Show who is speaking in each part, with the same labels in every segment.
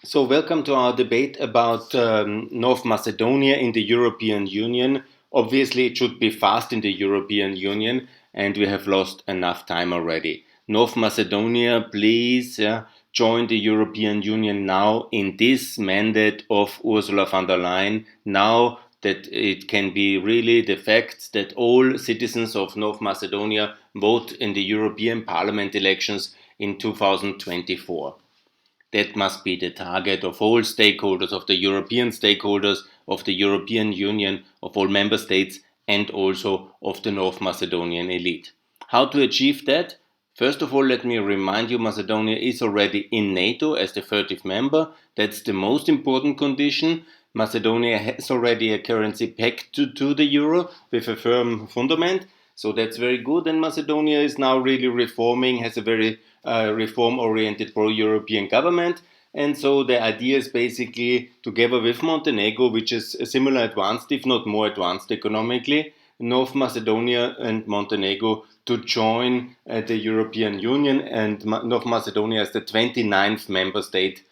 Speaker 1: So, welcome to our debate about North Macedonia in the European Union. Obviously, it should be fast in the European Union, and we have lost enough time already. North Macedonia, please join the European Union now in this mandate of Ursula von der Leyen. Now that it can be really the fact that all citizens of North Macedonia vote in the European Parliament elections in 2024. That must be the target of all stakeholders, of the European stakeholders, of the European Union, of all member states, and also of the North Macedonian elite. How to achieve that? First of all, let me remind you, Macedonia is already in NATO as the 30th member. That's the most important condition. Macedonia has already a currency pegged to the euro with a firm fundament. So that's very good. And Macedonia is now really reforming, has a very reform-oriented pro-European government. And so the idea is basically, together with Montenegro, which is similar advanced, if not more advanced economically, North Macedonia and Montenegro to join the European Union, and North Macedonia as the 29th member state.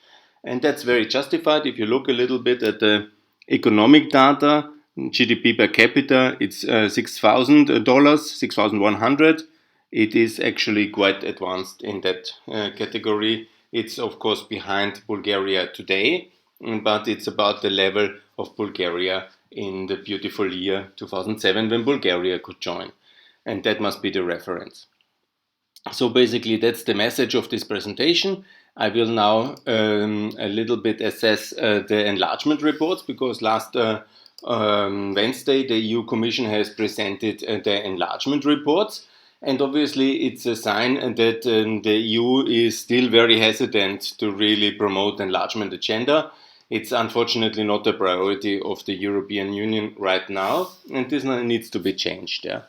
Speaker 1: And that's very justified. If you look a little bit at the economic data, GDP per capita, it's $6,000, 6,100. It is actually quite advanced in that category. It's of course behind Bulgaria today, but it's about the level of Bulgaria in the beautiful year 2007 when Bulgaria could join. And that must be the reference. So basically that's the message of this presentation. I will now a little bit assess the enlargement reports, because last Wednesday the EU Commission has presented the enlargement reports. And obviously it's a sign that the EU is still very hesitant to really promote enlargement agenda. It's unfortunately not a priority of the European Union right now, and this needs to be changed. Yeah.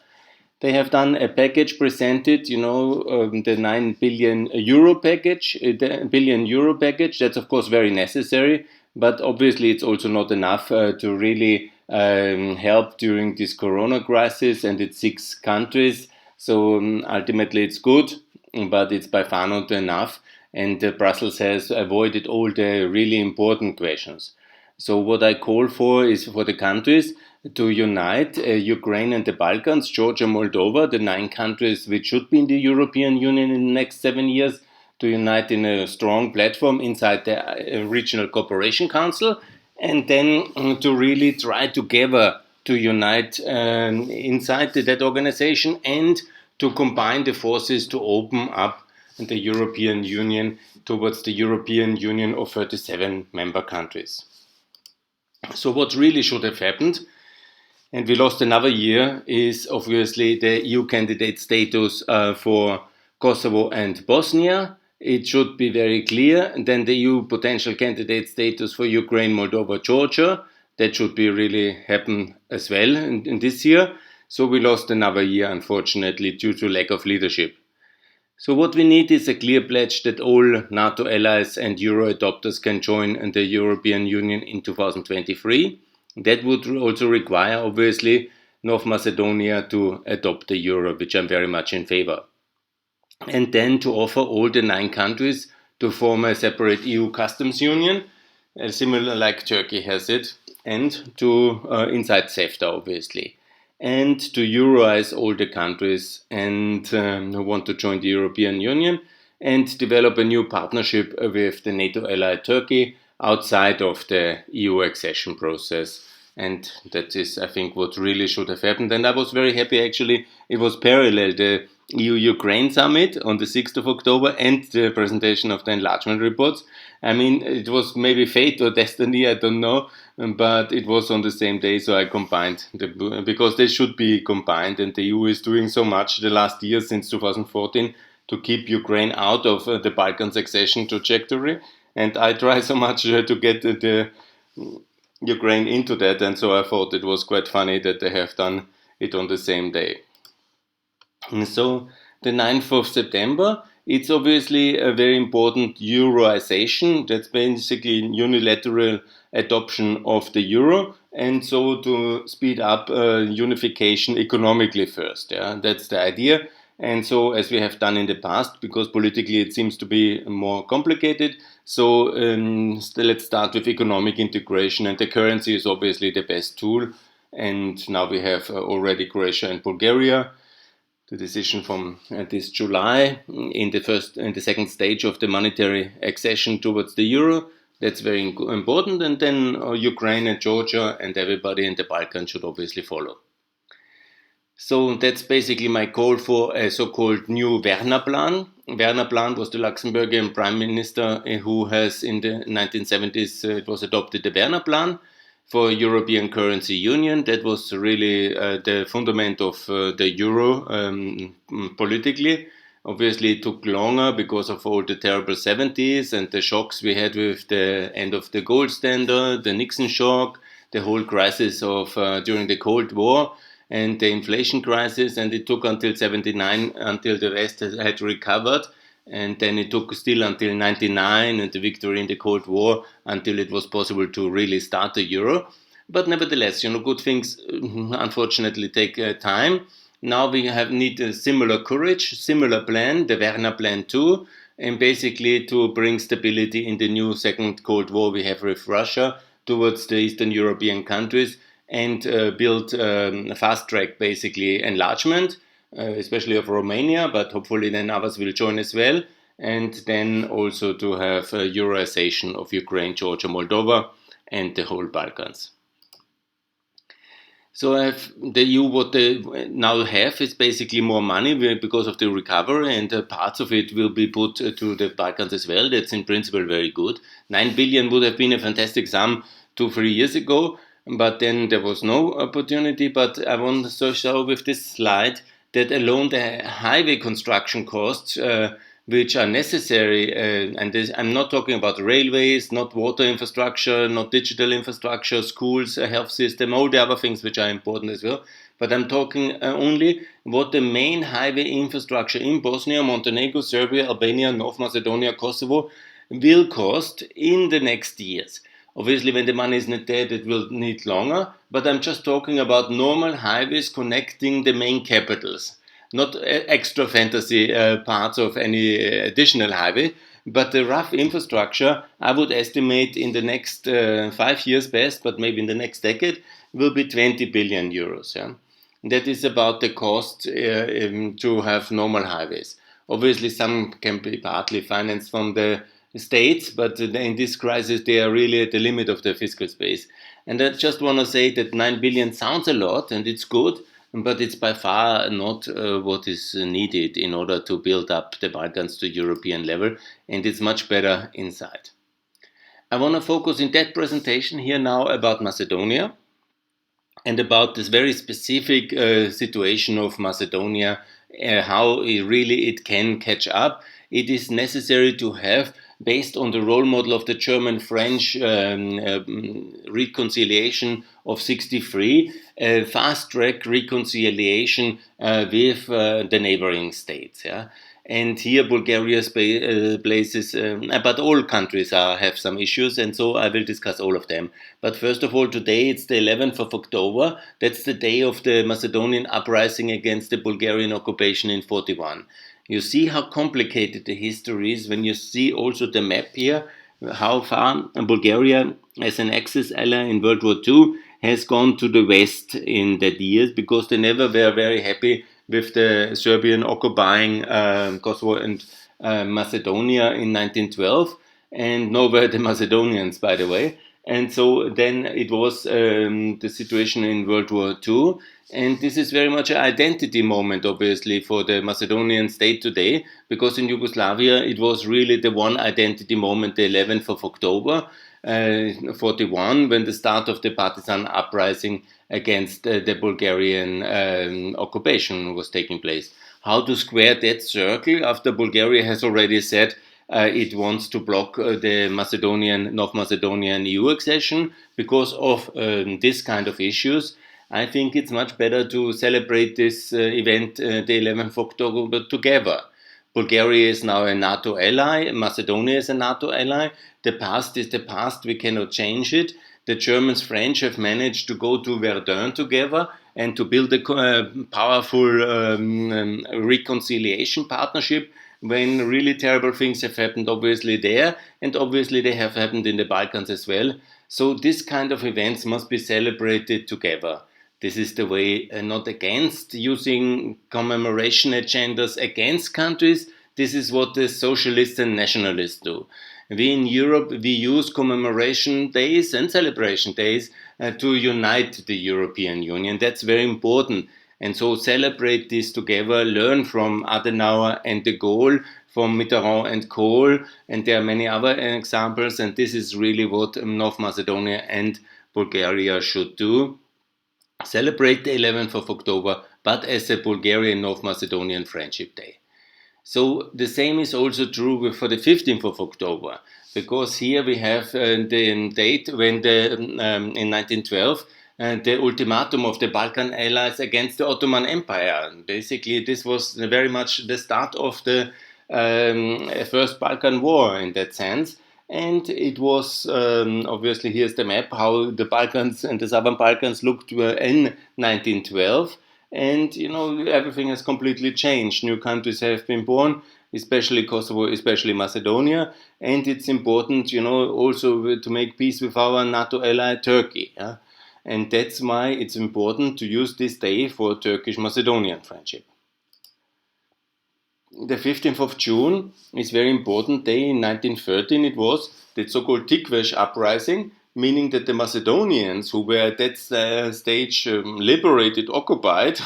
Speaker 1: They have done a package presented, the 9 billion euro package, the billion euro package. That's of course very necessary, but obviously it's also not enough to really help during this corona crisis, and it's 6 countries. So ultimately it's good, but it's by far not enough. And Brussels has avoided all the really important questions. So what I call for is for the countries to unite Ukraine and the Balkans, Georgia, Moldova, the 9 countries which should be in the European Union in the next 7 years, to unite in a strong platform inside the Regional Cooperation Council, and then to really try together to unite inside that organization and to combine the forces to open up the European Union towards the European Union of 37 member countries. So what really should have happened, and we lost another year, is obviously the EU candidate status for Kosovo and Bosnia. It should be very clear. And then the EU potential candidate status for Ukraine, Moldova, Georgia. That should be really happen as well in this year. So we lost another year, unfortunately, due to lack of leadership. So what we need is a clear pledge that all NATO allies and Euro adopters can join the European Union in 2023. That would also require, obviously, North Macedonia to adopt the Euro, which I'm very much in favor. And then to offer all the 9 countries to form a separate EU customs union, similar like Turkey has it, and to inside CEFTA, obviously. And to Euroize all the countries and who want to join the European Union, and develop a new partnership with the NATO ally Turkey outside of the EU accession process. And that is, I think, what really should have happened. And I was very happy, actually, it was parallel, the EU-Ukraine summit on the 6th of October and the presentation of the enlargement reports. I mean, it was maybe fate or destiny, I don't know, but it was on the same day, so I combined, because they should be combined, and the EU is doing so much the last year, since 2014, to keep Ukraine out of the Balkans accession trajectory, and I try so much to get the Ukraine into that, and so I thought it was quite funny that they have done it on the same day. And so the 9th of September, it's obviously a very important Euroization. That's basically unilateral adoption of the euro, and so to speed up unification economically first. Yeah, that's the idea. And so, as we have done in the past, because politically it seems to be more complicated, so let's start with economic integration, and the currency is obviously the best tool. And now we have already Croatia and Bulgaria. The decision from this July in the second stage of the monetary accession towards the euro. That's very important. And then Ukraine and Georgia and everybody in the Balkans should obviously follow. So that's basically my call for a so-called new Werner Plan. Werner Plan was the Luxembourgian prime minister who has in the 1970s, it was adopted the Werner Plan for European currency union. That was really the fundament of the euro politically. Obviously, it took longer because of all the terrible 70s and the shocks we had with the end of the gold standard, the Nixon shock, the whole crisis of during the Cold War and the inflation crisis. And it took until 79 until the West had recovered. And then it took still until 99 and the victory in the Cold War until it was possible to really start the euro. But nevertheless, good things unfortunately take time. Now we need a similar courage, similar plan, the Werner Plan 2, and basically to bring stability in the new second Cold War we have with Russia towards the Eastern European countries and build a fast track, basically enlargement, especially of Romania, but hopefully then others will join as well. And then also to have Euroization of Ukraine, Georgia, Moldova, and the whole Balkans. So the EU, what they now have is basically more money because of the recovery, and parts of it will be put to the Balkans as well. That's in principle very good. 9 billion would have been a fantastic sum 2-3 years ago, but then there was no opportunity. But I want to show with this slide that alone the highway construction costs, which are necessary, and I'm not talking about railways, not water infrastructure, not digital infrastructure, schools, a health system, all the other things which are important as well. But I'm talking only what the main highway infrastructure in Bosnia, Montenegro, Serbia, Albania, North Macedonia, Kosovo will cost in the next years. Obviously, when the money is not there, it will need longer. But I'm just talking about normal highways connecting the main capitals. Not extra fantasy parts of any additional highway, but the rough infrastructure, I would estimate in the next 5 years best, but maybe in the next decade, will be 20 billion euros. Yeah? That is about the cost to have normal highways. Obviously, some can be partly financed from the states, but in this crisis, they are really at the limit of the fiscal space. And I just want to say that 9 billion sounds a lot, and it's good, but it's by far not what is needed in order to build up the Balkans to European level, and it's much better inside. I want to focus in that presentation here now about Macedonia and about this very specific situation of Macedonia, how it can catch up. It is necessary to have, based on the role model of the German-French reconciliation of 63, a fast-track reconciliation with the neighboring states. Yeah? And here Bulgaria places, but all countries have some issues, and so I will discuss all of them. But first of all, today it's the 11th of October. That's the day of the Macedonian uprising against the Bulgarian occupation in 41. You see how complicated the history is when you see also the map here, how far Bulgaria, as an Axis ally in World War II, has gone to the west in that years, because they never were very happy with the Serbian occupying Kosovo and Macedonia in 1912, and nor were the Macedonians, by the way. And so then it was the situation in World War II. And this is very much an identity moment, obviously, for the Macedonian state today, because in Yugoslavia it was really the one identity moment, the 11th of October, 41, when the start of the partisan uprising against the Bulgarian occupation was taking place. How to square that circle after Bulgaria has already said it wants to block the North Macedonian EU accession because of this kind of issues. I think it's much better to celebrate this event, the 11th of October, together. Bulgaria is now a NATO ally. Macedonia is a NATO ally. The past is the past. We cannot change it. The Germans, French have managed to go to Verdun together and to build a powerful reconciliation partnership when really terrible things have happened, obviously there, and obviously they have happened in the Balkans as well. So this kind of events must be celebrated together. This is the way, not against using commemoration agendas against countries. This is what the socialists and nationalists do. We in Europe, we use commemoration days and celebration days to unite the European Union. That's very important. And so celebrate this together, learn from Adenauer and de Gaulle, from Mitterrand and Kohl, and there are many other examples. And this is really what North Macedonia and Bulgaria should do. Celebrate the 11th of October, but as a Bulgarian North Macedonian Friendship Day. So the same is also true for the 15th of October, because here we have the date when in 1912 the ultimatum of the Balkan allies against the Ottoman Empire. Basically, this was very much the start of the First Balkan War in that sense. And it was obviously, here's the map how the Balkans and the Southern Balkans looked in 1912. And everything has completely changed. New countries have been born, especially Kosovo, especially Macedonia. And it's important, also to make peace with our NATO ally Turkey. Yeah? And that's why it's important to use this day for Turkish-Macedonian friendship. The 15th of June is a very important day. In 1913 it was the so-called Tikvesh uprising, meaning that the Macedonians, who were at that stage liberated, occupied,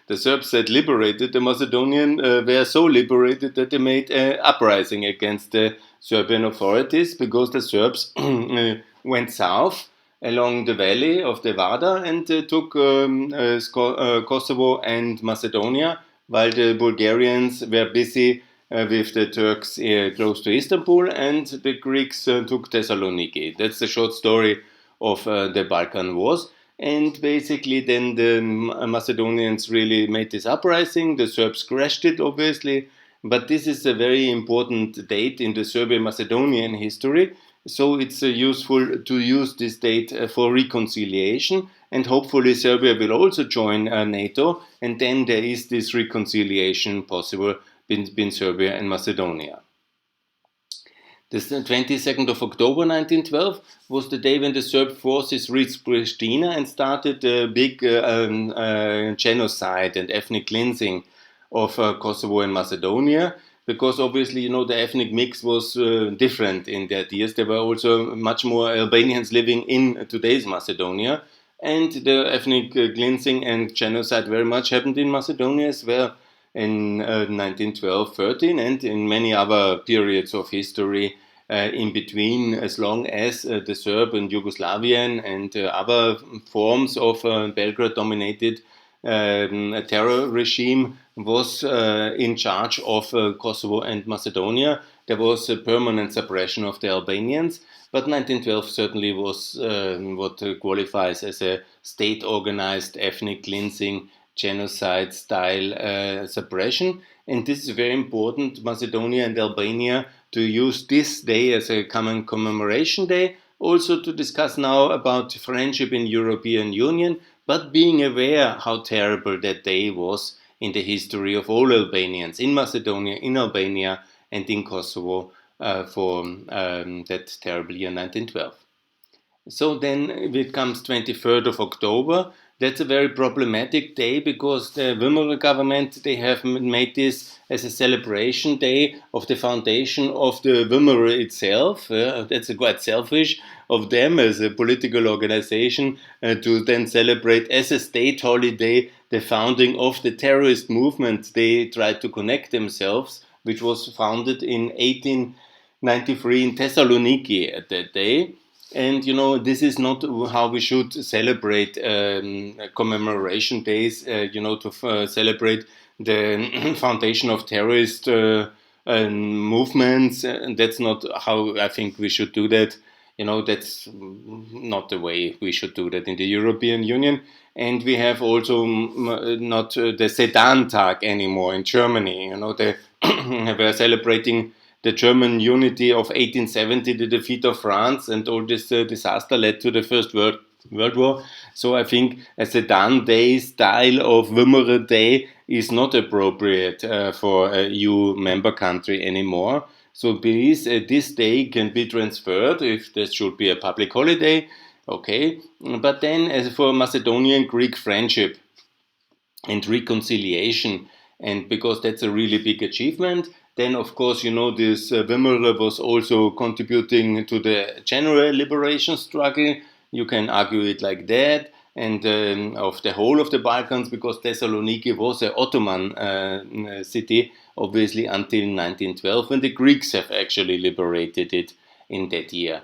Speaker 1: the Serbs said liberated, the Macedonians were so liberated that they made an uprising against the Serbian authorities, because the Serbs went south along the valley of the Vardar and took Kosovo and Macedonia, while the Bulgarians were busy with the Turks close to Istanbul, and the Greeks took Thessaloniki. That's the short story of the Balkan Wars. And basically then the Macedonians really made this uprising. The Serbs crashed it, obviously. But this is a very important date in the Serbian-Macedonian history. So it's useful to use this date for reconciliation. And hopefully Serbia will also join NATO. And then there is this reconciliation possible between Serbia and Macedonia. The 22nd of October 1912 was the day when the Serb forces reached Pristina and started a big genocide and ethnic cleansing of Kosovo and Macedonia, because obviously, the ethnic mix was different in that years. There were also much more Albanians living in today's Macedonia, and the ethnic cleansing and genocide very much happened in Macedonia as well in 1912-13 and in many other periods of history in between, as long as the Serb and Yugoslavian and other forms of Belgrade-dominated terror regime was in charge of Kosovo and Macedonia. There was a permanent suppression of the Albanians, but 1912 certainly was what qualifies as a state-organized ethnic cleansing genocide style suppression. And this is very important, Macedonia and Albania, to use this day as a common commemoration day, also to discuss now about friendship in European Union, but being aware how terrible that day was in the history of all Albanians in Macedonia, in Albania, and in Kosovo for that terrible year 1912. So then it comes 23rd of October. That's a very problematic day, because the Wimmer government, they have made this as a celebration day of the foundation of the Wimmer itself. That's quite selfish of them as a political organization to then celebrate as a state holiday the founding of the terrorist movement they tried to connect themselves, which was founded in 1893 in Thessaloniki at that day. And this is not how we should celebrate commemoration days. To celebrate the foundation of terrorist movements. And that's not how I think we should do that. That's not the way we should do that in the European Union. And we have also not the Sedan Tag anymore in Germany. The were celebrating the German unity of 1870, the defeat of France, and all this disaster led to the First World War. So I think a Sedan Day style of Wimmere Day is not appropriate for a EU member country anymore. So please, this day can be transferred if there should be a public holiday, okay. But then, as for Macedonian Greek friendship and reconciliation, and because that's a really big achievement, then of course, this Wimmere was also contributing to the general liberation struggle. You can argue it like that, and of the whole of the Balkans, because Thessaloniki was an Ottoman city, obviously, until 1912, when the Greeks have actually liberated it in that year.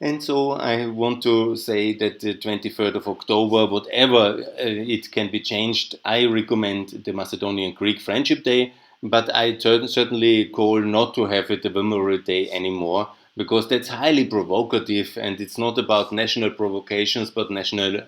Speaker 1: And so I want to say that the 23rd of October, whatever it can be changed, I recommend the Macedonian Greek Friendship Day, but I certainly call not to have it the Wimmere Day anymore, because that's highly provocative, and it's not about national provocations but national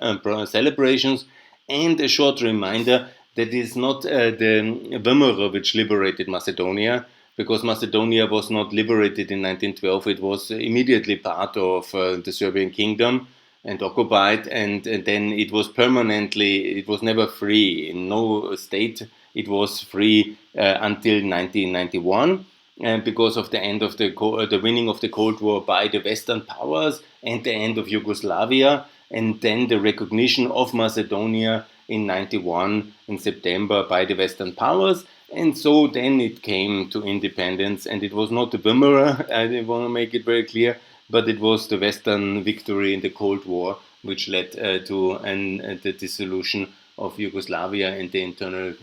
Speaker 1: celebrations. And a short reminder that it's not the Wimmere which liberated Macedonia, because Macedonia was not liberated in 1912. It was immediately part of the Serbian kingdom and occupied, and then it was permanently, it was never free. In no state it was free until 1991. And because of the end of the winning of the Cold War by the Western powers and the end of Yugoslavia, and then the recognition of Macedonia in 91 in September by the Western powers. And so then it came to independence, and it was not the Wimmere, I want to make it very clear, but it was the Western victory in the Cold War, which led to the dissolution of Yugoslavia and the internal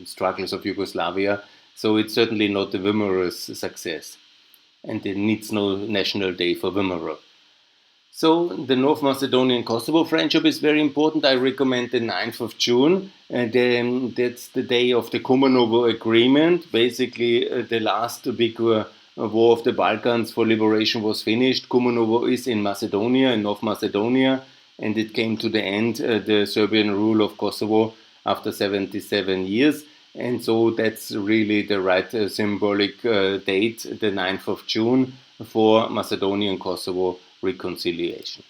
Speaker 1: struggles of Yugoslavia. So it's certainly not the Wimmere's success, and it needs no national day for Wimmere. So the North Macedonian Kosovo friendship is very important. I recommend the 9th of June, and that's the day of the Kumanovo Agreement. Basically, the last big war of the Balkans for liberation was finished. Kumanovo is in Macedonia, in North Macedonia, and it came to the end, the Serbian rule of Kosovo after 77 years. And so that's really the right symbolic date, the 9th of June, for Macedonian Kosovo reconciliation.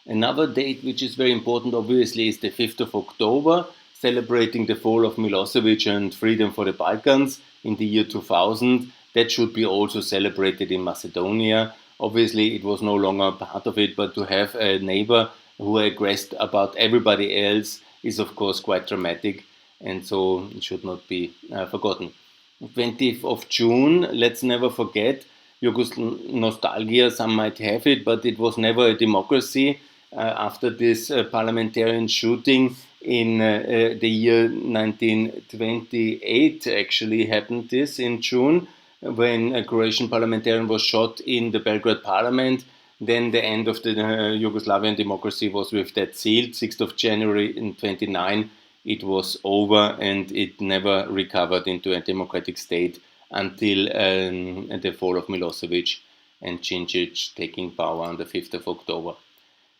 Speaker 1: Another date which is very important, obviously, is the 5th of October, celebrating the fall of Milosevic and freedom for the Balkans in the year 2000. That should be also celebrated in Macedonia. Obviously, it was no longer part of it, but to have a neighbor who aggressed about everybody else is, of course, quite dramatic, and so it should not be forgotten. 20th of June, let's never forget, nostalgia, some might have it, but it was never a democracy. After this parliamentarian shooting in the year 1928, actually happened this in June, when a Croatian parliamentarian was shot in the Belgrade parliament. Then the end of the Yugoslavian democracy was with that sealed. 6th of January in 29, it was over, and it never recovered into a democratic state until the fall of Milosevic and Djindjic taking power on the 5th of October.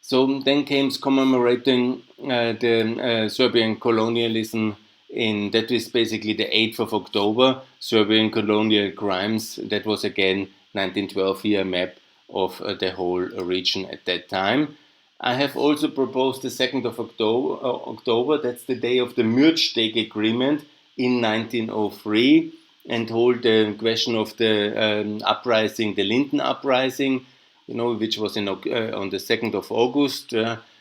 Speaker 1: So then came commemorating the Serbian colonialism, that is basically the 8th of October, Serbian colonial crimes. That was again 1912 year map of the whole region at that time. I have also proposed the 2nd of October, that's the day of the Mürsteg Agreement in 1903, and hold the question of the uprising, the Linden uprising, which was on the 2nd of August.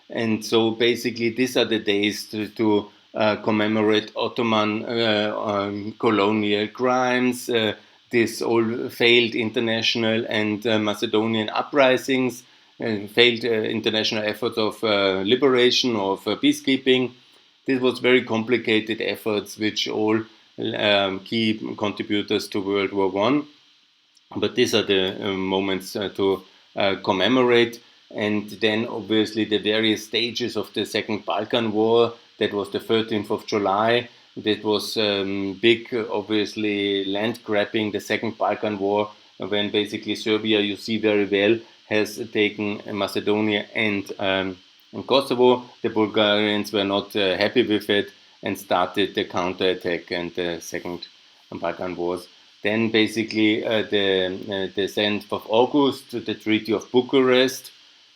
Speaker 1: And so basically these are the days to commemorate Ottoman colonial crimes, this all failed international and Macedonian uprisings, failed international efforts of liberation, of peacekeeping. This was very complicated efforts, which all key contributors to World War I. But these are the moments to commemorate. And then obviously the various stages of the Second Balkan War. That was the 13th of July. That was big, obviously, land grabbing, the Second Balkan War, when basically Serbia, you see very well, has taken Macedonia and Kosovo. The Bulgarians were not happy with it and started the counterattack and the Second Balkan Wars. Then basically the 7th of August, the Treaty of Bucharest.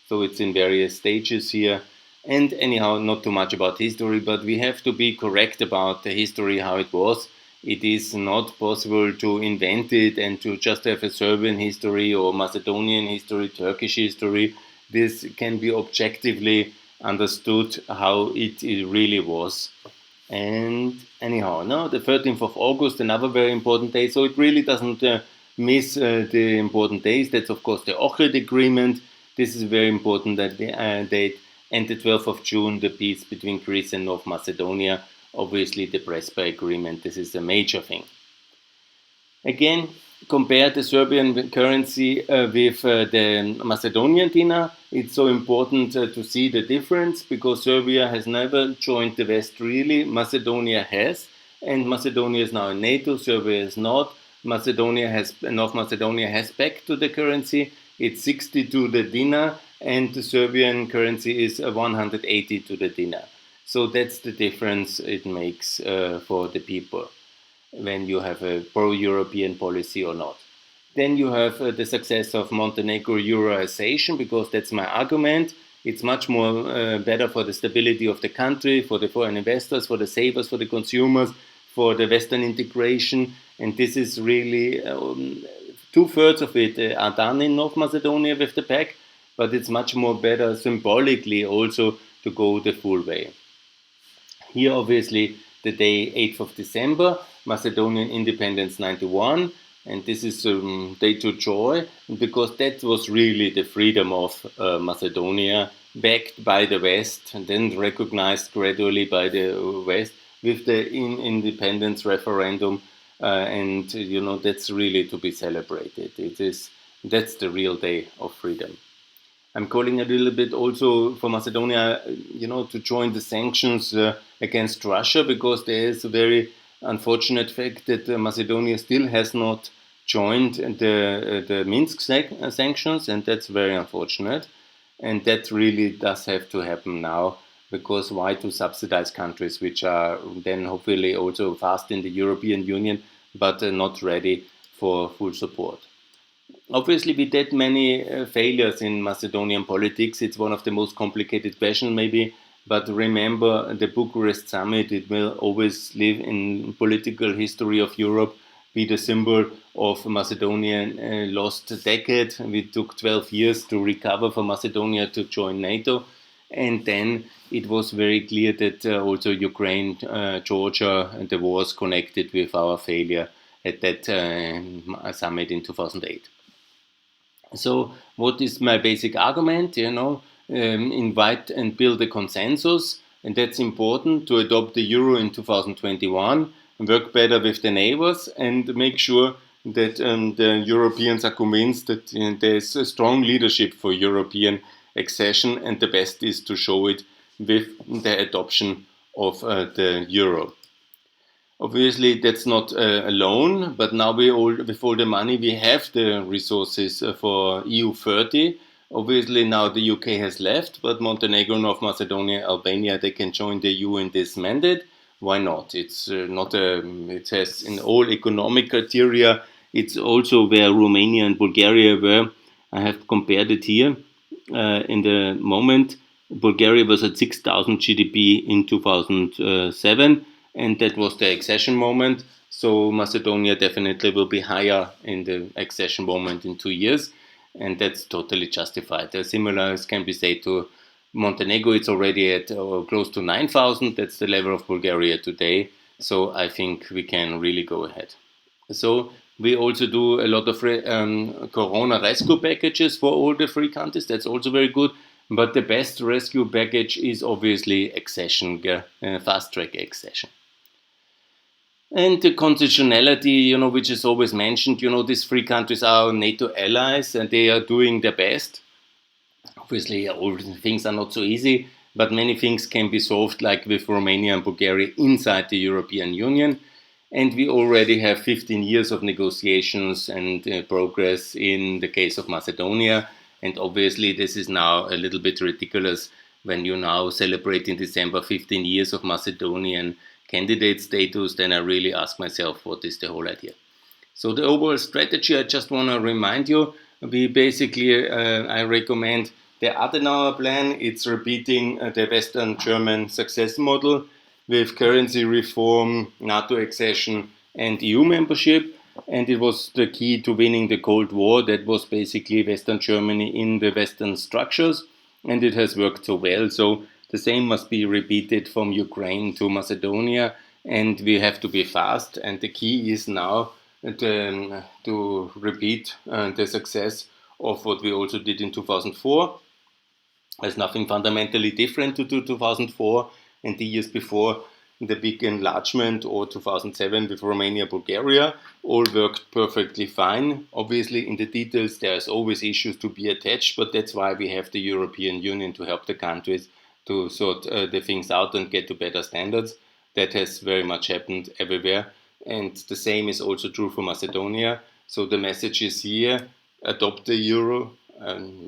Speaker 1: So it's in various stages here. And anyhow, not too much about history, but we have to be correct about the history, how it was. It is not possible to invent it and to just have a Serbian history or Macedonian history, Turkish history. This can be objectively understood how it really was. And anyhow, now the 13th of August, another very important day. So it really doesn't miss the important days. That's of course the Ohrid Agreement. This is a very important date. And the 12th of June, the peace between Greece and North Macedonia. Obviously, the Prespa Agreement. This is a major thing. Again, compare the Serbian currency with the Macedonian dinar. It's so important to see the difference because Serbia has never joined the West really. Macedonia has, and Macedonia is now in NATO. Serbia is not. North Macedonia has back to the currency. It's 60 to the dinar, and the Serbian currency is 180 to the dinar. So that's the difference it makes for the people when you have a pro-European policy or not. Then you have the success of Montenegro Euroization, because that's my argument. It's much more better for the stability of the country, for the foreign investors, for the savers, for the consumers, for the Western integration. And this is really 2/3 of it are done in North Macedonia with the pact, but it's much more better symbolically also to go the full way. Here, obviously, the day 8th of December, Macedonian independence 91, and this is a day to joy because that was really the freedom of Macedonia, backed by the West and then recognized gradually by the West with the independence referendum, and that's really to be celebrated. That's the real day of freedom. I'm calling a little bit also for Macedonia, to join the sanctions against Russia, because there is a very unfortunate fact that Macedonia still has not joined the Minsk sanctions, and that's very unfortunate. And that really does have to happen now, because why to subsidize countries which are then hopefully also fast in the European Union, but not ready for full support. Obviously, we did many failures in Macedonian politics. It's one of the most complicated questions, maybe. But remember, the Bucharest summit, it will always live in political history of Europe, be the symbol of Macedonian lost decade. We took 12 years to recover for Macedonia to join NATO. And then it was very clear that also Ukraine, Georgia, and the wars connected with our failure at that summit in 2008. So what is my basic argument? Invite and build a consensus, and that's important to adopt the euro in 2021, work better with the neighbors, and make sure that the Europeans are convinced that there's a strong leadership for European accession, and the best is to show it with the adoption of the euro. Obviously, that's not alone, but now with all the money, we have the resources for EU 30. Obviously, now the UK has left, but Montenegro, North Macedonia, Albania, they can join the EU in this mandate. Why not? It's it has in all economic criteria. It's also where Romania and Bulgaria were. I have compared it here. In the moment, Bulgaria was at 6,000 GDP in 2007. And that was the accession moment. So Macedonia definitely will be higher in the accession moment in 2 years. And that's totally justified. Similar can be said to Montenegro. It's already at close to 9,000. That's the level of Bulgaria today. So I think we can really go ahead. So we also do a lot of Corona rescue packages for all the three countries. That's also very good. But the best rescue package is obviously accession, fast-track accession. And the conditionality, which is always mentioned, these three countries are NATO allies and they are doing their best. Obviously, all things are not so easy, but many things can be solved, like with Romania and Bulgaria inside the European Union. And we already have 15 years of negotiations and progress in the case of Macedonia. And obviously, this is now a little bit ridiculous when you now celebrate in December 15 years of Macedonian candidate status, then I really ask myself, what is the whole idea? So the overall strategy, I just want to remind you, we basically, I recommend the Adenauer plan. It's repeating the Western German success model with currency reform, NATO accession, and EU membership. And it was the key to winning the Cold War. That was basically Western Germany in the Western structures, and it has worked so well. So the same must be repeated from Ukraine to Macedonia, and we have to be fast. And the key is now to repeat the success of what we also did in 2004. There's nothing fundamentally different to 2004 and the years before. The big enlargement, or 2007 with Romania, Bulgaria, all worked perfectly fine. Obviously, in the details, there's always issues to be attached, but that's why we have the European Union to help the countries to sort the things out and get to better standards. That has very much happened everywhere. And the same is also true for Macedonia. So the message is here: adopt the euro.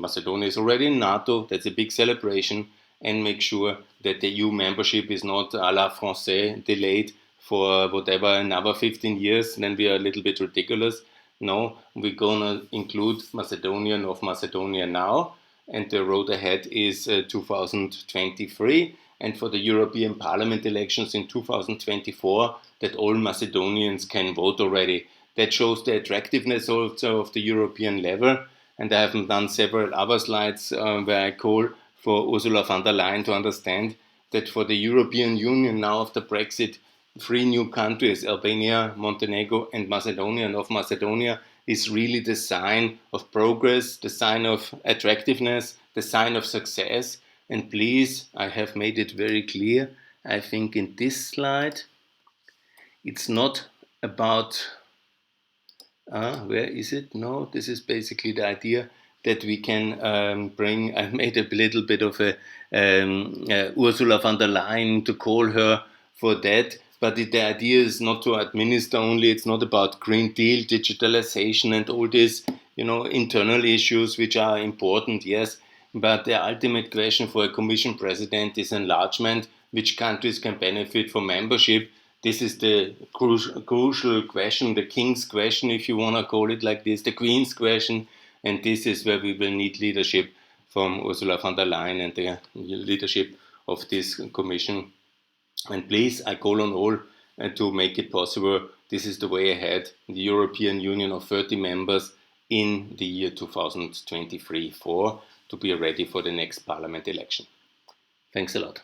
Speaker 1: Macedonia is already in NATO. That's a big celebration. And make sure that the EU membership is not à la Français delayed for whatever, another 15 years. Then we are a little bit ridiculous. No, we're going to include Macedonia, North Macedonia now. And the road ahead is 2023. And for the European Parliament elections in 2024, that all Macedonians can vote already. That shows the attractiveness also of the European level. And I have done several other slides where I call for Ursula von der Leyen to understand that for the European Union now after Brexit, 3 new countries, Albania, Montenegro and Macedonia, North Macedonia, is really the sign of progress, the sign of attractiveness, the sign of success. And please, I have made it very clear, I think in this slide, it's not about, where is it? No, this is basically the idea that we can bring. I made a little bit of a Ursula von der Leyen to call her for that. But the idea is not to administer only. It's not about Green Deal, digitalization, and all these, internal issues which are important. Yes, but the ultimate question for a Commission President is enlargement. Which countries can benefit from membership? This is the crucial question, the king's question, if you want to call it like this, the queen's question. And this is where we will need leadership from Ursula von der Leyen and the leadership of this commission. And please, I call on all to make it possible. This is the way ahead. The European Union of 30 members in the year 2023-4 to be ready for the next parliament election. Thanks a lot.